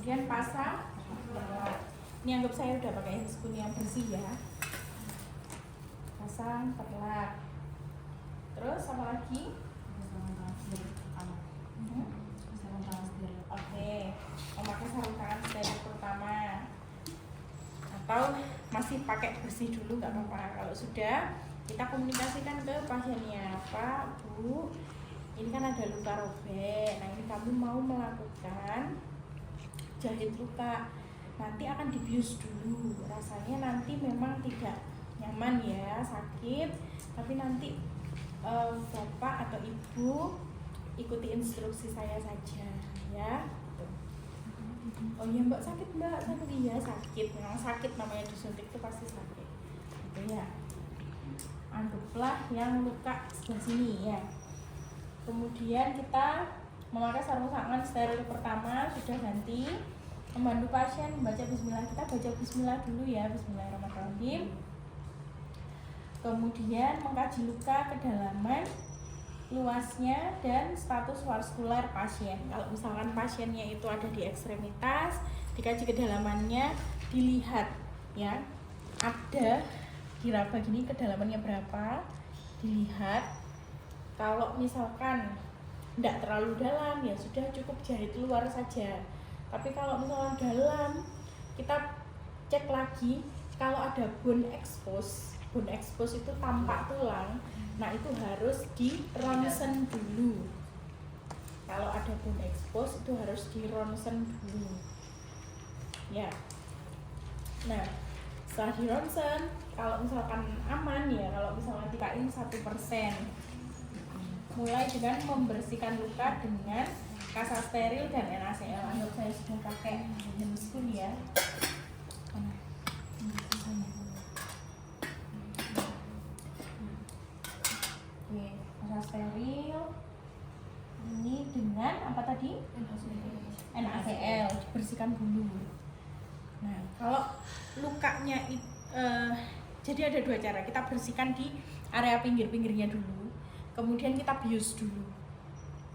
Kemudian pasang. Ini anggap saya udah pakai spoon yang bersih ya. Pasang perlak. Terus apa lagi? Oke, memakai sarung tangan steril pertama. Atau masih pakai bersih dulu nggak apa-apa. Kalau sudah, kita komunikasikan ke pasiennya, Pak, Bu, ini kan ada luka robek. Nah ini kamu mau melakukan jahit luka, nanti akan dibius dulu. Rasanya nanti memang tidak nyaman ya, sakit, tapi nanti bapak atau ibu ikuti instruksi saya saja ya. Oh iya mbak, sakit mbak, sakit. Iya sakit, memang sakit, namanya disuntik itu pasti sakit gitu ya. Anggaplah yang luka sebelah sini ya. Kemudian kita memakai sarung tangan steril pertama sudah ganti. Membantu pasien membaca bismillah, kita baca bismillah dulu ya, bismillahirrahmanirrahim. Kemudian mengkaji luka, kedalaman, luasnya, dan status vaskular pasien. Kalau misalkan pasiennya itu ada di ekstremitas, dikaji kedalamannya, dilihat ya, ada diraba gini kedalamannya berapa, dilihat. Kalau misalkan tidak terlalu dalam ya sudah cukup jahit luar saja. Tapi kalau misalkan dalam, kita cek lagi. Kalau ada bone expose itu tampak tulang, nah itu harus di ronsen dulu. Kalau ada bone expose itu harus di ronsen dulu ya. Nah setelah di ronsen, kalau misalkan aman ya, kalau misalkan dikain 1%, mulai dengan membersihkan luka dengan kasa steril dan NaCl. Anggap saya sudah pakai spoon ya. Oke, kasa steril ini dengan apa tadi? NaCl, dibersihkan dulu. Nah, kalau lukanya jadi ada dua cara. Kita bersihkan di area pinggir-pinggirnya dulu, kemudian kita bius dulu.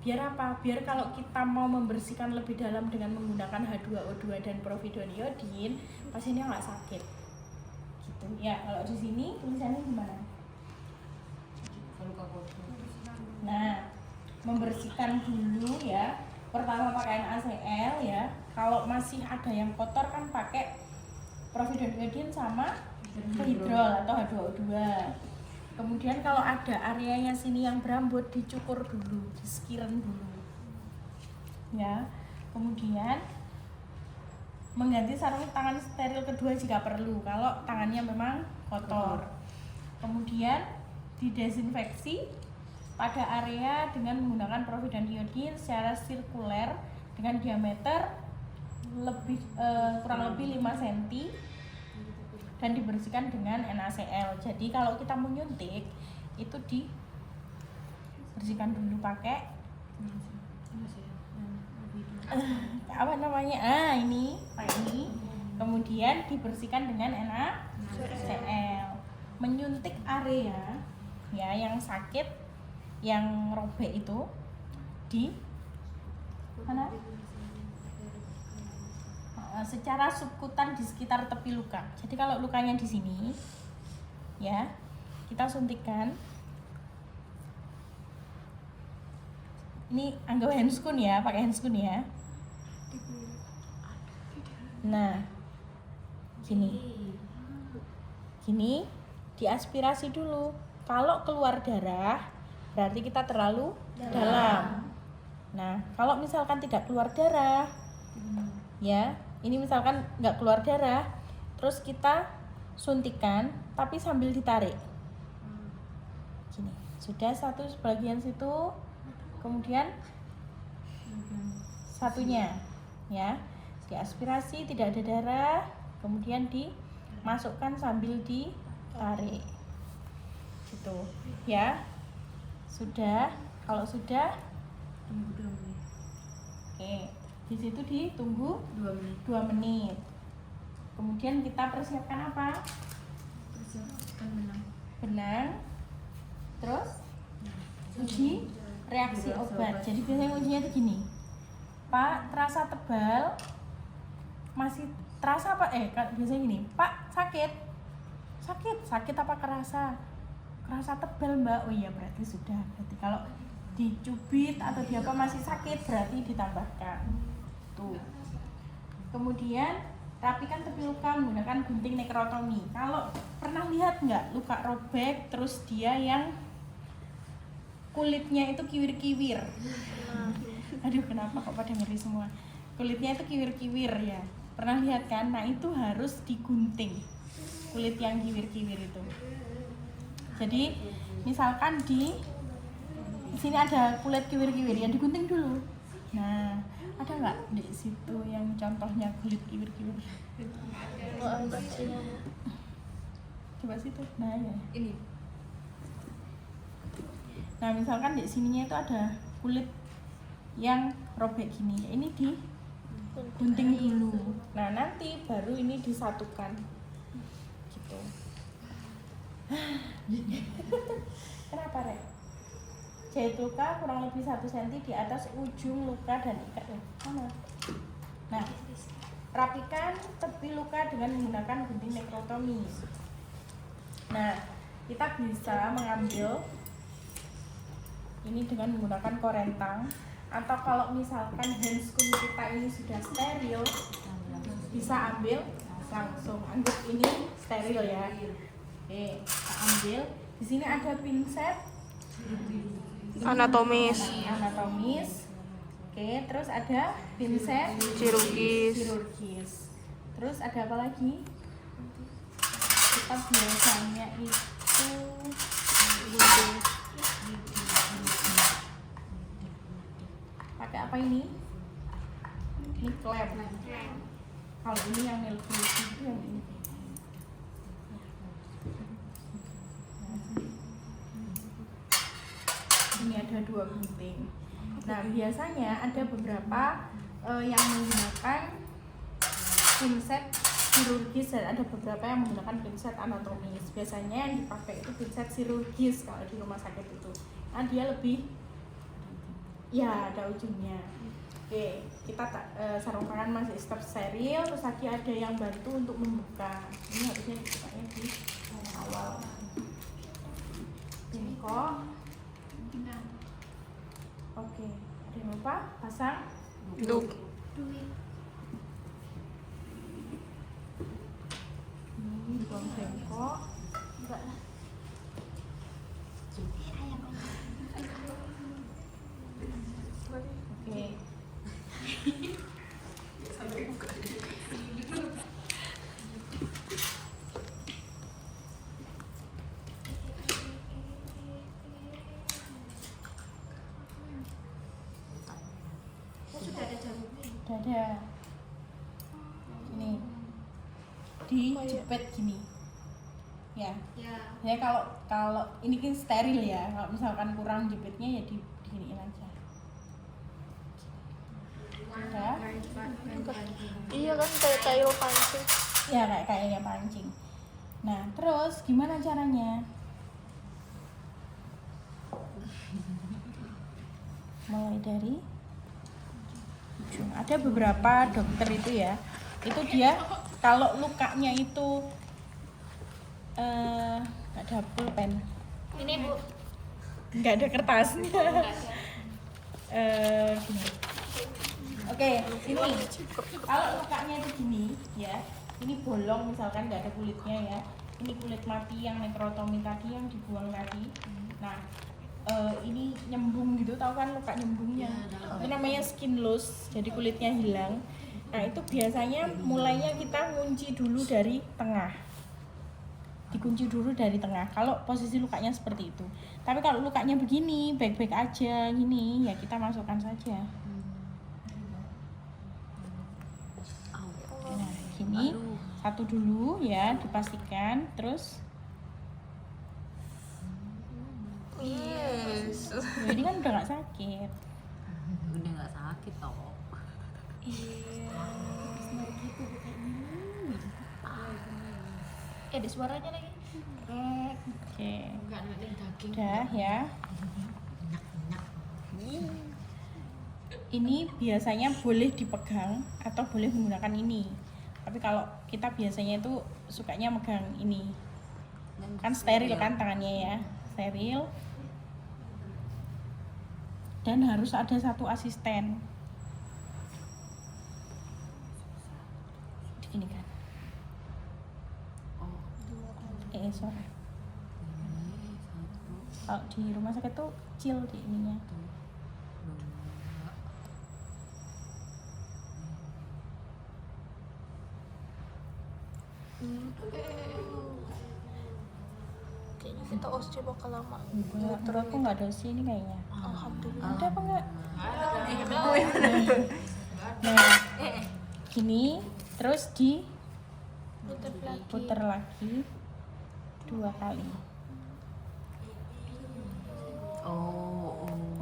Biar apa? Biar kalau kita mau membersihkan lebih dalam dengan menggunakan H2O2 dan povidone iodin, pasiennya nggak sakit. Gitu ya. Kalau di sini tulisannya gimana? Nah, membersihkan dulu ya. Pertama pakai NaCl ya. Kalau masih ada yang kotor kan pakai povidone iodin sama hidrol atau H2O2. Kemudian kalau ada areanya sini yang berambut, dicukur dulu, diskiren dulu ya. Kemudian mengganti sarung tangan steril kedua jika perlu, kalau tangannya memang kotor. Kemudian didesinfeksi pada area dengan menggunakan povidone iodin secara sirkuler dengan diameter kurang lebih 5 cm dan dibersihkan dengan NaCl. Jadi kalau kita menyuntik itu dibersihkan dulu pakai apa namanya? Ini pakai ini. Kemudian dibersihkan dengan NaCl. Menyuntik area ya yang sakit, yang robek itu di mana? Secara subkutan di sekitar tepi luka. Jadi kalau lukanya di sini ya, kita suntikkan. Ini anggap handscoon ya, pakai handscoon ya. Nah gini diaspirasi dulu. Kalau keluar darah berarti kita terlalu dalam. Nah kalau misalkan tidak keluar darah ya, ini misalkan nggak keluar darah, terus kita suntikan tapi sambil ditarik gini. Sudah satu sebagian situ, kemudian satunya ya diaspirasi, tidak ada darah, kemudian dimasukkan sambil ditarik gitu ya. Sudah, kalau sudah oke, di situ ditunggu 2 menit. Kemudian kita persiapkan apa? Benang. Terus uji reaksi obat. Jadi biasanya ujinya itu gini, Pak, terasa tebal masih terasa apa biasanya gini, Pak sakit apa kerasa tebal Mbak, oh iya berarti sudah, berarti kalau dicubit atau di apa masih sakit berarti ditambahkan tuh. Kemudian rapikan tepi luka menggunakan gunting nekrotomi. Kalau pernah lihat nggak luka robek terus dia yang kulitnya itu kiwir-kiwir? Aduh kenapa kok pada ngeri semua? Kulitnya itu kiwir-kiwir ya. Pernah lihat kan? Nah itu harus digunting kulit yang kiwir-kiwir itu. Jadi misalkan di sini ada kulit kiwir-kiwir ya digunting dulu. Nah ada nggak di situ yang contohnya kulit kiwir-kiwir? Coba situ. Nah ya. Ini. Nah misalkan di sininya itu ada kulit yang robek gini, ya ini digunting dulu. Nah nanti baru ini disatukan, gitu. Kenapa Rek? Jahit luka kurang lebih 1 cm di atas ujung luka dan ikat sama. Nah, rapikan tepi luka dengan menggunakan gunting nekrotomi. Nah, kita bisa mengambil ini dengan menggunakan korentang, atau kalau misalkan handscoon kita ini sudah steril, bisa ambil langsung. Anggap ini steril ya. Oke, kita ambil. Di sini ada pinset anatomis. Oke, terus ada pinset kirurgis. Terus ada apa lagi? Kita biasanya itu pakai apa ini? Ini klep. Kalau ini yang milky itu yang ini. Ini ada 2 gunting. Nah biasanya ada beberapa yang menggunakan pinset kirurgis dan ada beberapa yang menggunakan pinset anatomis. Biasanya yang dipakai itu pinset kirurgis kalau di rumah sakit itu. Nah dia lebih ya ada ujungnya. Oke, kita sarung tangan masih tetap steril. Terus lagi ada yang bantu untuk membuka. Ini harusnya dibukanya di awal. Ini kok. Oke, ada yang lupa pasang Duk. Ini buang bengkok. Enggak lah. Oke. Sudah ada jarumnya. Sudah ada. Ini dijepit gini. Ya. Ya kalau ini kan steril ya. Kalau misalkan kurang jepitnya ya diginiin aja. Udah. Iya kan kayak kail pancing. Ya kayak kailnya pancing. Nah terus gimana caranya? Mulai dari ujung. Ada beberapa dokter itu ya, itu dia kalau lukanya itu nggak ada pulpen. Ini Bu. Nggak ada kertasnya. Gini. Oke, ini kalau lukanya itu gini ya, ini bolong misalkan nggak ada kulitnya ya, ini kulit mati yang nekrotomi tadi yang dibuang tadi. Nah ini nyembung gitu, tahu kan luka nyembungnya? Itu namanya skin loss, jadi kulitnya hilang. Nah itu biasanya mulainya kita ngunci dulu dari tengah, dikunci dulu dari tengah. Kalau posisi lukanya seperti itu. Tapi kalau lukanya begini, baik-baik aja gini, ya kita masukkan saja. Nah gini, satu dulu ya dipastikan, terus. Yes. Jadi kan udah nggak sakit. Udah nggak sakit toh. Iya. Ada suaranya lagi. Oke. Enggak ada daging. Udah ya. ini biasanya boleh dipegang atau boleh menggunakan ini. Tapi kalau kita biasanya itu sukanya megang ini. Kan steril kan tangannya ya, steril. Dan harus ada satu asisten. Gini kan. Sorry. Kalau di rumah sakit tuh kecil di ininya. Kayaknya kita osteo bakal lama. Terus aku nggak ada sini kayaknya. Alhamdulillah. Ada apa enggak? Nah, gini, terus puter lagi 2 kali.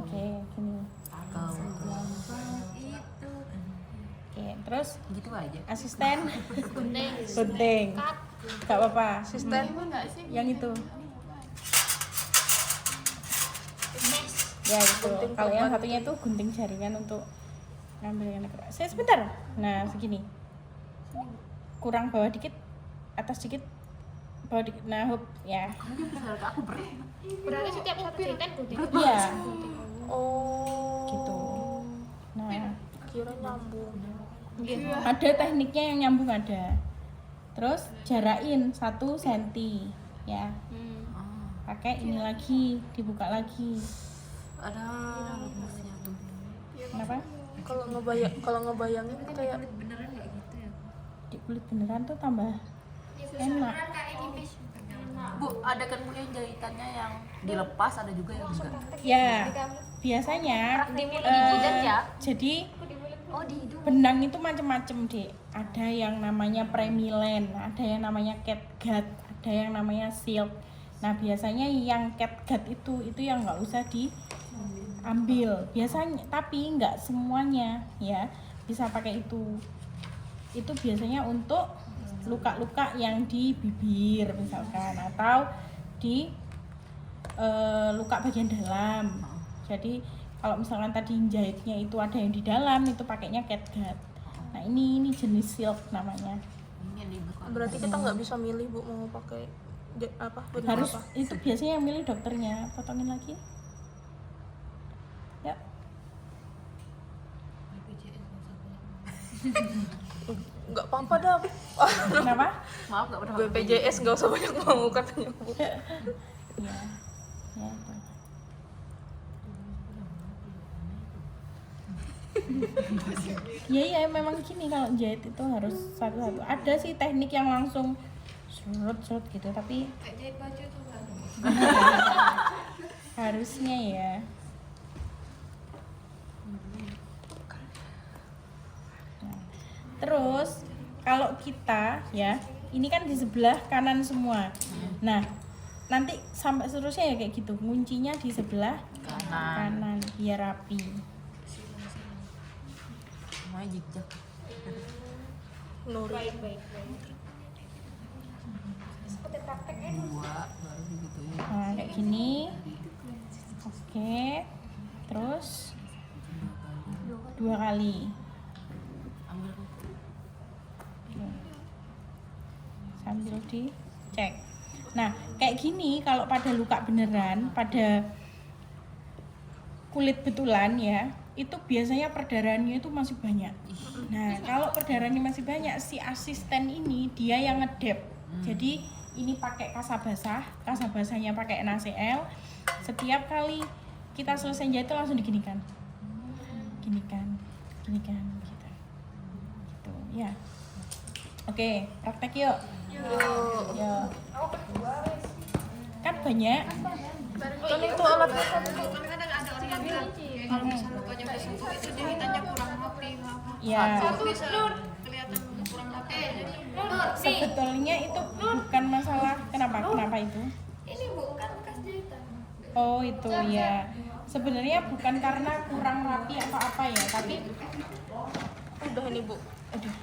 Oke, gini. Oke, terus Gitu aja. asisten Gunting. gunting. Gak apa-apa. Asisten. Yang itu. Ya itu. Gunting Kalau yang perban. satunya itu gunting jaringan untuk ngambil yang keras. Saya sebentar. Nah, segini. Kurang bawah dikit, atas dikit, bawah dikit. Nah, hop, ya. Aku berat. Berarti setiap satu jahitan gunting. Iya. Oh. Gitu. Nah, Kira nyambung. ada tekniknya yang nyambung ada. Terus jarain 1 cm ya. Pakai ini lagi, dibuka lagi. Ada lemesnya tuh. Kenapa? Kalau ngebayangin kayak Beneran kayak gitu ya? Di kulit beneran tuh tambah enak. Bu, ada kan Bu yang jahitannya yang dilepas, ada juga yang enggak. Ya, biasanya jadi Oh di hidung. benang itu macam-macam deh. Ada yang namanya Premilen, ada yang namanya catgut, ada yang namanya silk. Nah biasanya yang catgut itu yang nggak usah diambil. Biasanya, tapi nggak semuanya ya bisa pakai itu. Itu biasanya untuk luka-luka yang di bibir misalkan atau di luka bagian dalam. Jadi kalau misalkan tadi jahitnya itu ada yang di dalam, itu pakainya catgut. Nah ini jenis silk namanya. Ini yang dibuka. berarti kita nggak bisa milih Bu mau pakai benang Harus apa. itu biasanya yang milih dokternya. Potongin lagi. Ya. Nggak apa-apa dah. Kenapa? Maaf enggak pernah. BPJS nggak usah banyak mau katanya Bu. Ya. Ya itu. Iya memang gini kalau jahit itu harus satu-satu. Ada sih teknik yang langsung serut gitu tapi Kayak jahit baju tuh kan. harusnya ya. Nah, terus kalau kita ya ini kan di sebelah kanan semua. Nah nanti sampai seterusnya ya kayak gitu. Kuncinya di sebelah kanan biar rapi. Semuanya jejak. Nuri. Baik. Seperti praktek ya. 2 baru digituin. Nah kayak gini. Oke. Terus 2 kali. Ambil Sambil dicek. Nah kayak gini kalau pada luka beneran, pada kulit betulan ya, itu biasanya perdarahannya itu masih banyak. Nah kalau perdarahannya masih banyak, si asisten ini dia yang ngedep. Jadi ini pakai kasa basahnya pakai NaCl. Setiap kali kita selesai jahit itu langsung diginikan, ginikan gitu ya. Oke, praktek yuk. Yuk. Kan banyak. Kan itu alatnya kan. Kadang-kadang ada orang yang bilang kalau misalnya lukanya udah sembuh itu jahitannya kurang rapi. Ya. Bisa kelihatan kurang rapi. Sebetulnya itu bukan masalah kenapa itu. Ini bukan bekas jahitan. Oh itu ya. Sebenarnya bukan karena kurang rapi atau apa ya, tapi Udah ini Bu. aduh